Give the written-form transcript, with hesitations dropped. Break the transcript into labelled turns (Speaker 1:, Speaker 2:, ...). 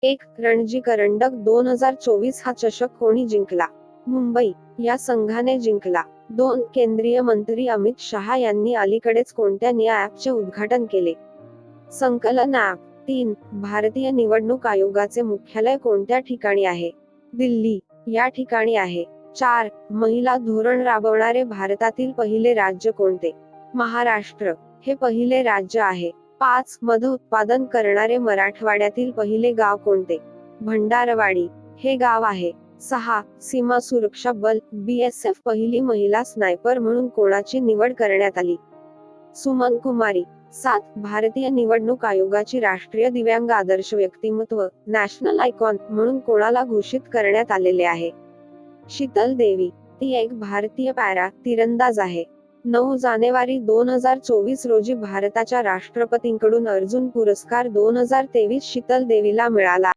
Speaker 1: एक रणजी करंडक 2024 हा चषक कोणी जिंकला? मुंबई या संघाने जिंकला. 2 केंद्रीय मंत्री अमित शहा यांनी अलीकडेच कोणत्या न्या ॲपचे उद्घाटन केले? संकलन ॲप. 3 भारतीय निवडणूक आयोगाचे मुख्यालय कोणत्या ठिकाणी आहे? दिल्ली या ठिकाणी आहे. 4 महिला धोरण राबवणारे भारतातील पहिले राज्य कोणते? महाराष्ट्र हे पहिले राज्य आहे. 5 मध उत्पादन करणारे मराठवाड्यातील पहिले गाव कोणते? भंडारवाडी हे गाव आहे. 6 सीमा सुरक्षा बल BSF पहिली महिला स्नायपर म्हणून कोणाची निवड करण्यात आली? सुमन कुमारी. 7 भारतीय निवडणूक आयोगाची राष्ट्रीय दिव्यांग आदर्श व्यक्तिमत्व नॅशनल आयकॉन म्हणून कोणाला घोषित करण्यात आलेले आहे? शीतल देवी. ती एक भारतीय पॅरा तिरंदाज आहे. 9 जानेवारी 2024 रोजी भारताच्या राष्ट्रपतींकडून अर्जुन पुरस्कार 2023 शीतल देवीला मिळाला.